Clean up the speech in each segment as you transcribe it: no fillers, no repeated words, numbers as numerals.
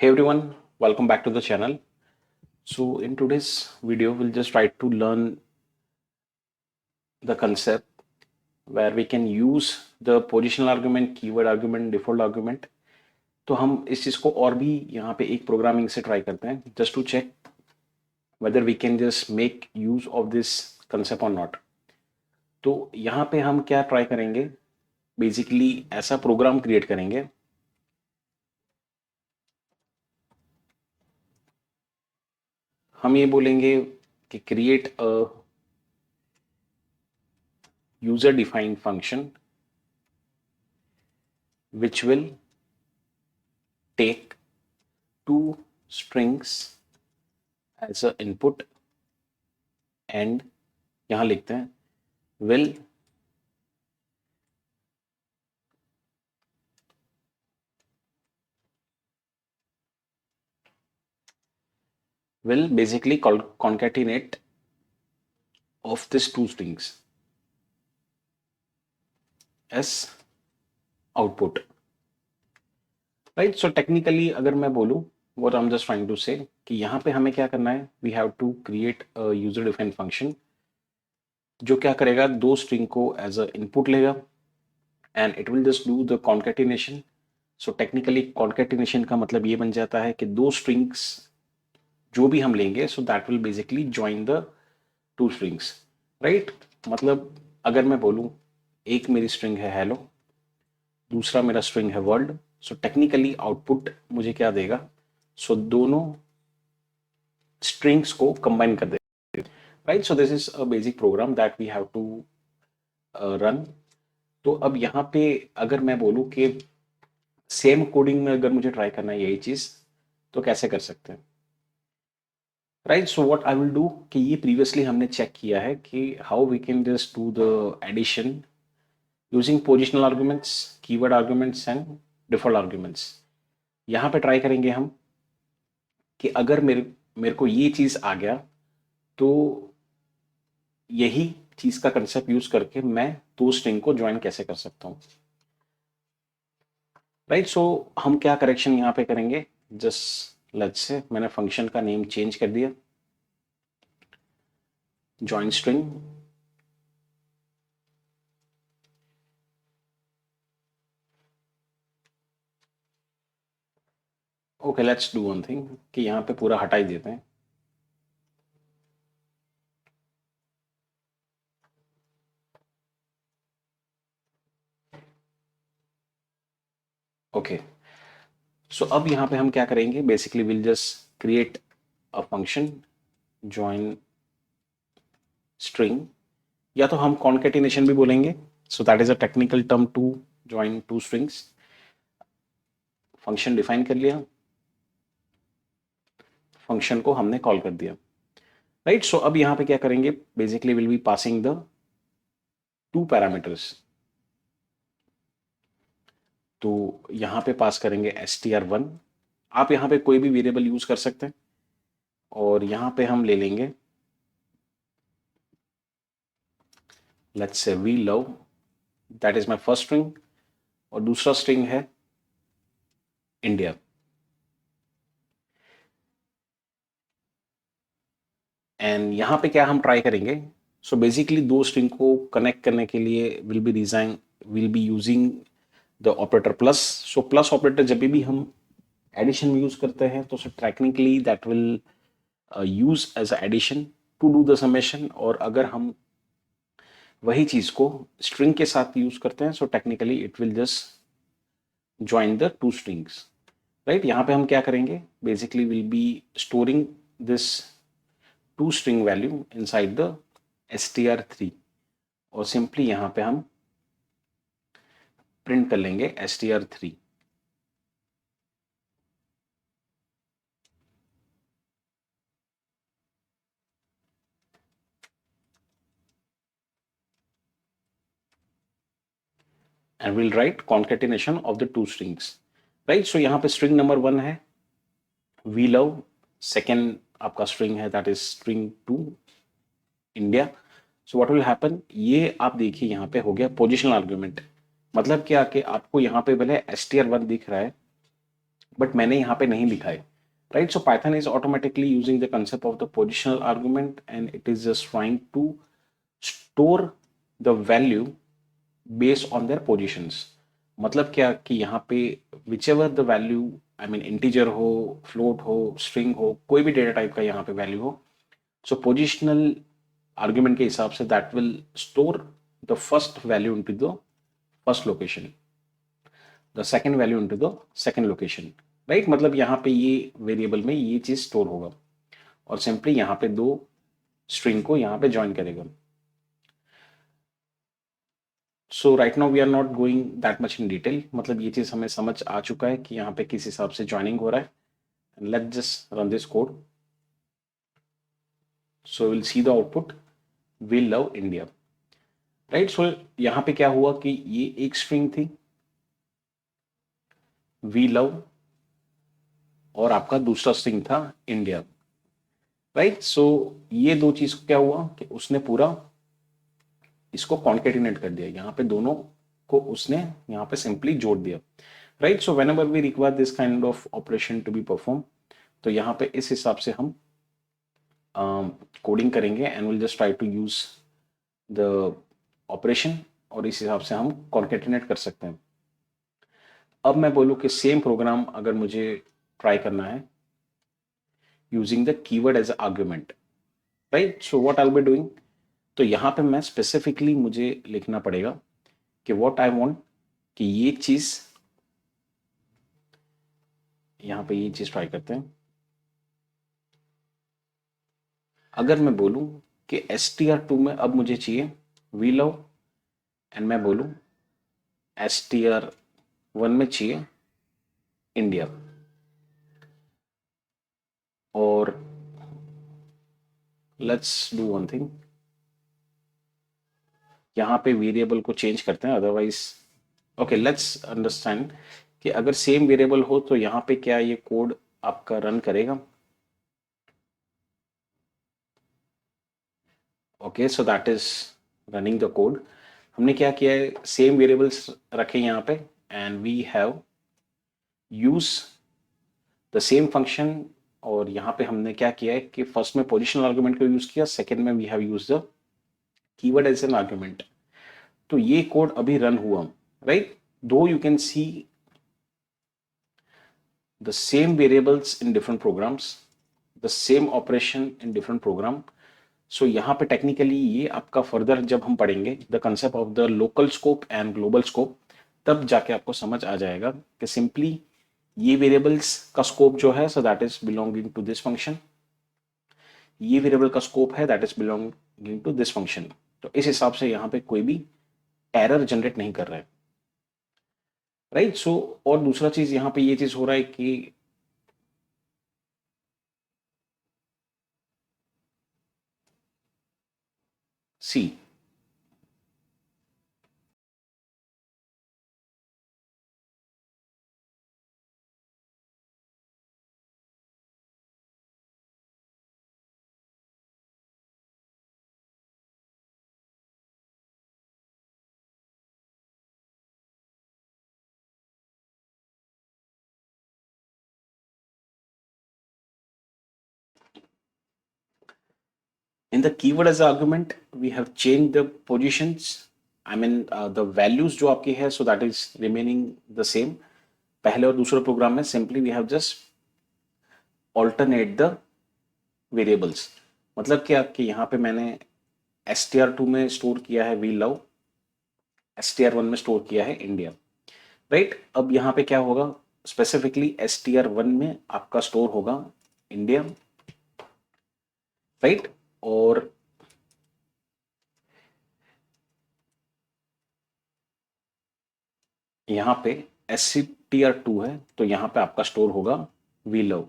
Hey everyone, welcome back to the channel. So in today's video, we'll just try to learn the concept where we can use the positional argument, keyword argument, default argument. तो हम इस चीज को और भी यहाँ पे एक प्रोग्रामिंग से ट्राई करते हैं just to check whether we can just make use of this concept or not. तो यहाँ पे हम क्या ट्राई करेंगे, बेसिकली ऐसा प्रोग्राम क्रिएट करेंगे हम ये बोलेंगे कि create a user defined function which will take two strings as a input and यहां लिखते हैं will basically concatenate of these two strings as output, right? So technically अगर मैं बोलूं what I'm just trying to say कि यहाँ पे हमें क्या करना है, we have to create a user defined function जो क्या करेगा, दो string को as a input लेगा and it will just do the concatenation. So technically concatenation का मतलब ये बन जाता है कि दो strings जो भी हम लेंगे so that will basically join the two strings, right? मतलब अगर मैं बोलूं एक मेरी string है hello, दूसरा मेरा string है world, so technically output मुझे क्या देगा, so दोनों strings को combine कर देगा, right? So this is a basic program that we have to run. तो अब यहाँ पे अगर मैं बोलूं कि सेम कोडिंग में अगर मुझे ट्राई करना है यही चीज तो कैसे कर सकते हैं, right? So what I will do कि ये प्रीवियसली हमने चेक किया है कि how we can just do the addition using positional arguments, keyword arguments and default arguments. यहाँ पे ट्राई करेंगे हम कि अगर मेरे को ये चीज आ गया तो यही चीज का कंसेप्ट यूज करके मैं दो स्ट्रिंग को ज्वाइन कैसे कर सकता हूँ, राइट? सो हम क्या करेक्शन यहाँ पे करेंगे, जस्ट लेट्स से मैंने फंक्शन का नेम चेंज कर दिया, join string, okay let's do one thing कि यहाँ पे पूरा हटा ही देते हैं. ओके सो अब यहाँ पे हम क्या करेंगे, basically will just create a function join string, या तो हम concatenation भी बोलेंगे, so that is a technical term to join two strings. Function define कर लिया, फंक्शन को हमने कॉल कर दिया, राइट? सो अब यहाँ पे क्या करेंगे, basically will be passing the two parameters. तो यहाँ पे पास करेंगे str1, आप यहाँ पे कोई भी वेरिएबल यूज कर सकते हैं और यहाँ पे हम ले लेंगे let's say we love, that is my first string, और दूसरा स्ट्रिंग है इंडिया. एंड यहाँ पे क्या हम ट्राई करेंगे, सो बेसिकली दो स्ट्रिंग को कनेक्ट करने के लिए will be using the operator plus. So plus operator जब भी हम एडिशन में यूज करते हैं तो technically that will use as a addition to do the summation, और अगर हम वही चीज को स्ट्रिंग के साथ यूज करते हैं so technically it will just join the two strings, right? यहाँ पे हम क्या करेंगे, basically will be storing this two string value inside the str3, और सिंपली यहाँ पे हम प्रिंट कर लेंगे str3. And will write concatenation of the two strings, right? So यहाँ पे स्ट्रिंग नंबर 1 है वी लव, सेकेंड आपका स्ट्रिंग है that is string 2 India. So what will happen, ये आप देखिए यहाँ पे हो गया पोजिशनल आर्ग्यूमेंट. मतलब क्या कि आपको यहाँ पे भले str1 दिख रहा है बट मैंने यहाँ पे नहीं लिखा है, right? So Python is automatically using the concept of the positional argument and it is just trying to store the value based on their positions. मतलब क्या कि यहाँ पे whichever the value, I mean integer हो, float हो, string हो, कोई भी डेटा टाइप का यहाँ पे वैल्यू हो, सो पोजिशनल आर्ग्यूमेंट के हिसाब say that will store the first value into the first location, the second value into the second location, right? मतलब यहाँ पे ये वेरिएबल में ये चीज स्टोर होगा और सिंपली यहाँ पे दो स्ट्रिंग को यहाँ पे ज्वाइन करेगा। So right now we are not going that much in detail, मतलब ये चीज हमें समझ आ चुका है कि यहाँ पे किस हिसाब से ज्वाइनिंग हो रहा है। Let's just run this code. So will see the output, we love India, right? So यहाँ पे क्या हुआ कि ये एक स्ट्रिंग थी वी लव और आपका दूसरा स्ट्रिंग था इंडिया, राइट? सो ये दो चीज क्या हुआ कि उसने पूरा इसको कॉन्केटिनेट कर दिया, यहाँ पे दोनों को उसने यहाँ पे सिंपली जोड़ दिया, right? So whenever we require this kind of operation to be perform, तो यहाँ पे इस हिसाब से हम कोडिंग करेंगे and will just try to use the operation और इस हिसाब से हम कॉन्केटिनेट कर सकते हैं। अब मैं बोलूँ कि सेम प्रोग्राम अगर मुझे ट्राई करना है using the keyword as argument, right? So what I will be doing, तो यहाँ पे मैं स्पेसिफिकली मुझे लिखना पड़ेगा कि व्हाट आई वांट, कि ये चीज, यहाँ पे ये चीज ट्राई करते हैं। अगर मैं बोलूं कि str2 में अब मुझे चाहिए वी लव एंड मैं बोलूं str1 में चाहिए इंडिया, और लेट्स डू वन थिंग, यहाँ पे वेरिएबल को चेंज करते हैं, अदरवाइज ओके लेट्स अंडरस्टैंड कि अगर सेम वेरिएबल हो तो यहाँ पे क्या ये कोड आपका रन करेगा? Okay, so that is running the code. हमने क्या किया है, सेम वेरिएबल्स रखे यहाँ पे and we have use the same function, और यहाँ पे हमने क्या किया है कि फर्स्ट में पोजिशनल आर्गुमेंट को यूज किया, सेकेंड में we have use the keyword as an argument. तो ये कोड अभी रन हुआ, right? Do you can see the same variables in different programs, the same operation in different program. So यहाँ पे technically ये आपका फर्दर जब हम पढ़ेंगे the concept of the local scope and global scope, तब जाके आपको समझ आ जाएगा कि सिंपली ये वेरिएबल्स का स्कोप जो है, so that is belonging to this function, ये वेरिएबल का स्कोप है that is belonging to this function. तो इस हिसाब से यहाँ पे कोई भी एरर जनरेट नहीं कर रहा है, राइट? सो और दूसरा चीज यहाँ पे ये चीज हो रहा है कि सी in the keyword as argument we have changed the positions, I mean the values जो आपकी है, so that is remaining the same। पहले और दूसरे प्रोग्राम में simply we have just alternate the variables. मतलब क्या कि यहाँ पे मैंने str2 में स्टोर किया है वी लव, str1 में स्टोर किया है इंडिया, राइट? अब यहाँ पे क्या होगा, स्पेसिफिकली str1 में आपका स्टोर होगा इंडिया, राइट? और यहाँ पे str2 है तो यहाँ पे आपका स्टोर होगा वी लव।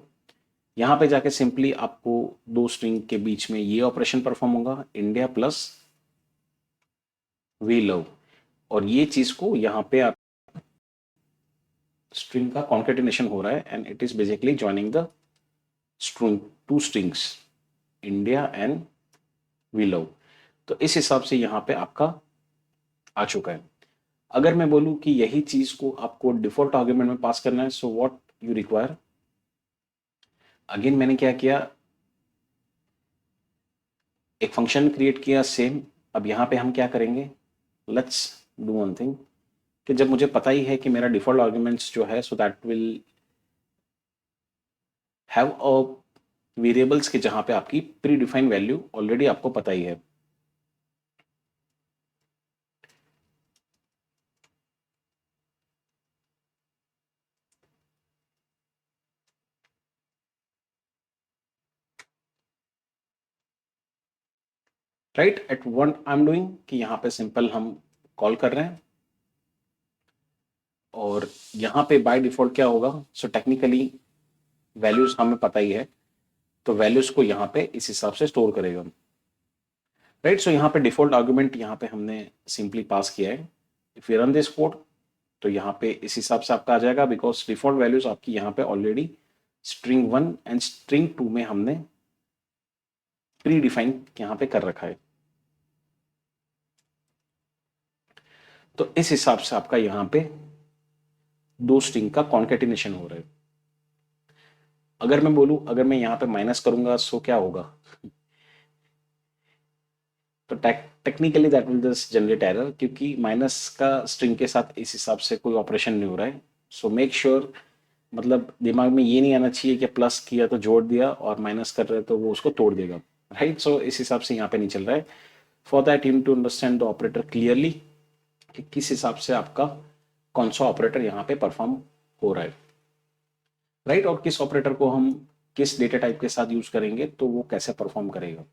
यहाँ पे जाके सिंपली आपको दो स्ट्रिंग के बीच में ये ऑपरेशन परफॉर्म होगा, इंडिया प्लस वी लव, और ये चीज को यहाँ पे आप स्ट्रिंग का कॉन्केटिनेशन हो रहा है and it is basically joining the string, two strings India and we love. तो इस हिसाब से यहाँ पे आपका आ चुका है। अगर मैं बोलूँ कि यही चीज को आपको डिफॉल्ट आर्ग्यूमेंट में पास करना है, so what you require. Again मैंने क्या किया, एक फंक्शन क्रिएट किया सेम। अब यहाँ पे हम क्या करेंगे, लेट्स डू वन थिंग, कि जब मुझे पता ही है कि मेरा डिफॉल्ट आर्ग्यूमेंट्स जो है, so that will have a variables के जहाँ पे आपकी प्री डिफाइंड वैल्यू ऑलरेडी आपको पता ही है। Right, at one I am doing कि यहाँ पे सिंपल हम कॉल कर रहे हैं, और यहाँ पे बाय डिफॉल्ट क्या होगा, सो टेक्निकली वैल्यूज हमें पता ही है, तो वैल्यूज को यहाँ पे इस हिसाब से स्टोर करेगा। राइट, सो यहाँ पे डिफॉल्ट आर्गुमेंट यहाँ पे हमने सिंपली पास किया है। If you run this code, तो यहाँ पे इस हिसाब से आपका आ जाएगा, बिकॉज डिफॉल्ट वैल्यूज आपकी यहाँ पे ऑलरेडी स्ट्रिंग 1 एंड स्ट्रिंग 2 में हमने प्री डिफाइन यहाँ पे कर रखा है। तो इस हिसाब से आपका यहाँ पे दो स्ट्रिंग का कॉन्केटिनेशन हो रहा है। अगर मैं बोलूं, अगर मैं यहाँ पे माइनस करूंगा, सो क्या होगा, तो technically that will just generate error, क्योंकि माइनस का स्ट्रिंग के साथ इस हिसाब से कोई ऑपरेशन नहीं हो रहा है। सो मेक श्योर, मतलब दिमाग में ये नहीं आना चाहिए कि प्लस किया तो जोड़ दिया और माइनस कर रहे तो वो उसको तोड़ देगा। राइट, सो इस हिसाब से यहाँ पे नहीं चल रहा है। For that you need to understand the operator clearly, कि किस हिसाब से आपका कौन सा ऑपरेटर यहाँ पे परफॉर्म हो रहा है। राइट, और किस ऑपरेटर को हम किस डेटा टाइप के साथ यूज करेंगे तो वो कैसे परफॉर्म करेगा।